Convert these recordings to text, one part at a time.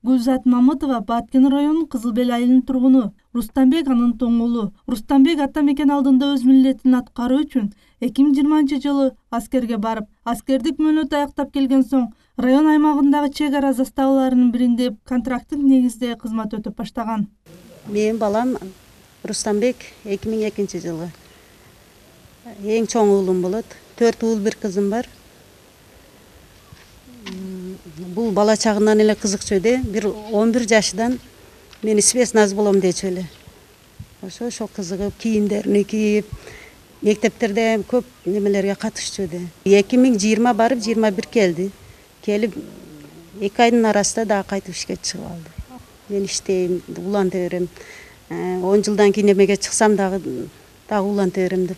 Гүлзат Мамытова Баткен районунун Кызыл Бел айылынын тургуну. Рустамбек анын тоң уулу. Рустамбек ата мекен алдында өз милдетин аткаруу үчүн 2020-жылы аскерге барып, аскердик мөөнөтү аяктап келген соң район аймагындагы чек ара заставаларынын биринде контракттык негизде кызмат өтөп баштаган. Менин балам Рустамбек 2002-жылы. Эң чоң уулум болот. 4 уул, 1 кызым бар. Бул бала чагынан эле кызыкчу эди. 11 жашынан мен спецназ болом дечү эле. Ошо кызыгып, кийимдерин кийип, мектептерде көп немелерге катышчу эди. 2020 барып 21 келди. Келип 2 айдын арасында дагы кайтып ишке чыгып алды. Мен иштейм, уланта берем. 10 жылдан кийин эмеге чыксам дагы уланта берем деп.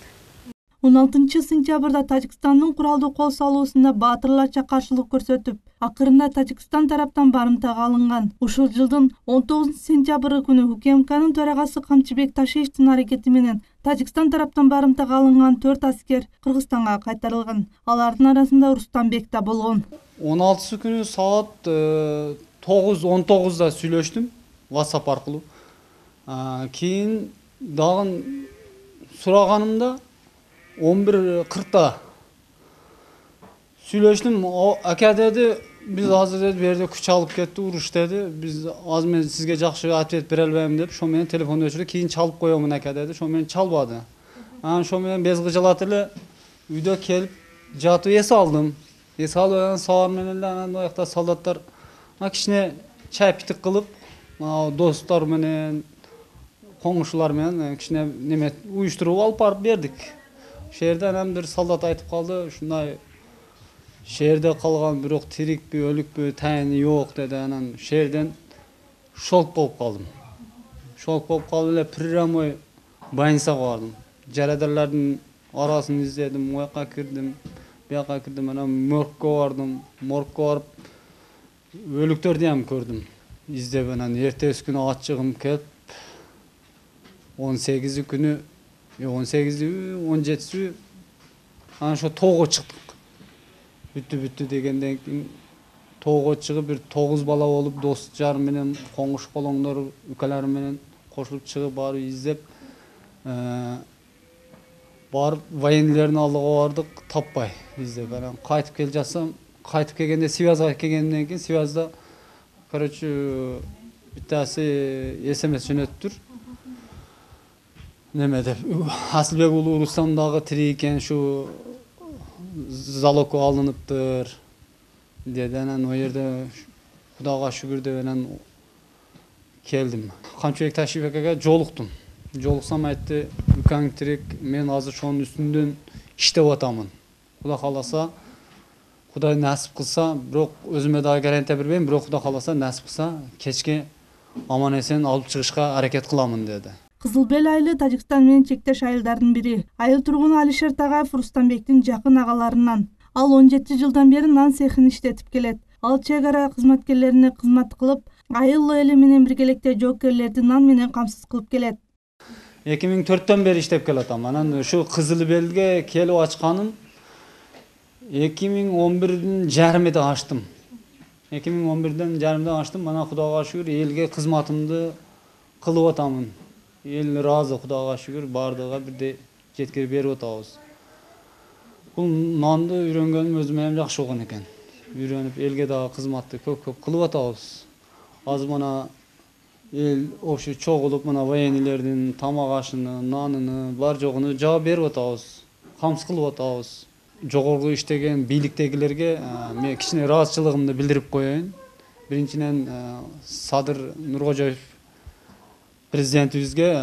16-сентябрда Тажикстандын куралдуу кол салуусунда баатырларча каршылык көрсөтүп, акырында Тажикстан тараптан барымтага алынган. Ушул жылдын 19-сентябры күнү УКМКнын төрагасы Камчыбек Ташиевдин аракети менен Тажикстан тараптан барымтага алынган 4 аскер Кыргызстанга кайтарылган. Алардын арасында Рустамбек да болгон. 16 күнү саат 9:19 сүйлөштүм WhatsApp аркылуу. Кийин дагы сураганымда 11:40 сүйлөштүм. Ака деди, биз азыр деди берде күч алып кетти, уруш деди. Биз азыр мен сизге жакшы ответ бере албайм деп, ошо менен телефон өчүрүп, кийин чалып коёмун ака деди. Ошо менен чалбады. Ошо менен без кыжалат эле үйдө келип жатып эс алдым. Эс алып сабар менен эле анан аякта солдаттар кичине чай питик кылып, достор менен, коңушулар менен кичине неме уюштуруп алып барып бердик. Шерде анан бир солдат айтып калды, ушундай шерде калган бирок тирикпи, өлүкпү тайыны жок деди. Анан шерден шок болуп калдым. Шок болуп калып эле прямой больницага бардым. Жарадарлардын арасын издедим, моякка кирдим, бияка кирдим, анан моргко бардым. Моргко барып өлүктөрдү ham көрдүм. Издеп анан эртеси күнү ачыгым келип 18 күнү 17-сү анан ошо тоого чыктык. Бүттү дегенден кийин тоого чыгып бир 9 бала болуп, дос жарым менен, коңуш колоңдор, үкаларым менен кошулуп чыгып барып издеп, барып военныйлердин алдыга бардык, таппай издеп. Анан кайтып кел жатсам, кайтып келгенде связга келгенден кийин связда короче биттаси SMS жөнөттүр. Неме деп, Асылбек уулу Рустам дагы тирик экен, ушу залогко алыныптыр деди. Анан о жерде Кудайга шүгүр деп анан келдим. Камчыбек Ташиев акага жолуктум. Жолуксам айтты, "Үкаң тирик, мен азыр ошонун үстүндөн иштеп атамын. Кудай кааласа, Кудай насип кылса, бирок өзүмө дагы гарантия бербейм, бирок Кудай кааласа насип кылса, кечке аман эсен алып чыгышка аракет кыламын" деди. Кызыл Бел айылы Тажикстан менен чектеш айылдардын бири. Айыл тургуну Алишер Тагаев Рустамбектин жакын агаларынан. Ал 17 жылдан бери нан цехин иштетип келет. Ал чек ара кызматкерлерине кызмат кылып, айыл эли менен биргеликте жоокерлерди нан менен камсыз кылып келет. 2004-төн бери иштеп келатам. Анан ушу Кызыл Белге келип ачканым 2011-дин жарымында ачтым. 2011-ден жарымында ачтым. Анан Кудайга шүгүр элге кызматымды кылып атамын. Эл разы, Кудайга шүгүр, бардыгы бирдей жеткирип берип атабыз. Бул нанды үйрөнгөнүм өзүмө ham жакшы болгон экен. Үйрөнүп элге дагы кызматты көп кылып атабыз. Азыр мына эл общий чогулуп, мына военныйлердин тамак ашыны, нанын бар жогуну жаап берип атабыз. Камсыз кылып атабыз. Жогорку иштеген бийликтегилерге мен кичине ыраазычылыгымды билдирип коеюн. Биринчиден Садыр Нуркожоев президентибизге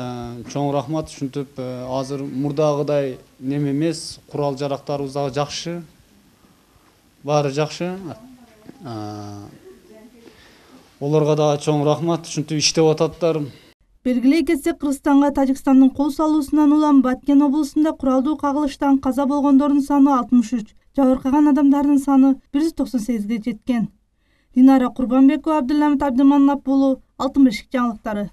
чоң рахмат. Ушинтип азыр мурдагыдай неме эмес, курал жарактарыбыз дагы жакшы. Баары жакшы. Оларга дагы чоң рахмат. Ушинтип иштеп ататтар. Белгилей кетсек, Кыргызстанга Тажикстандын кол салуусунан улам Баткен облусунда куралдуу кагылыштан каза болгондордун саны 63, жабыркаган адамдардын саны 198ге жеткен. Динара Курбанбекова, Абдулламит Абдыманап уулу, Алтын бешик жаңылыктары.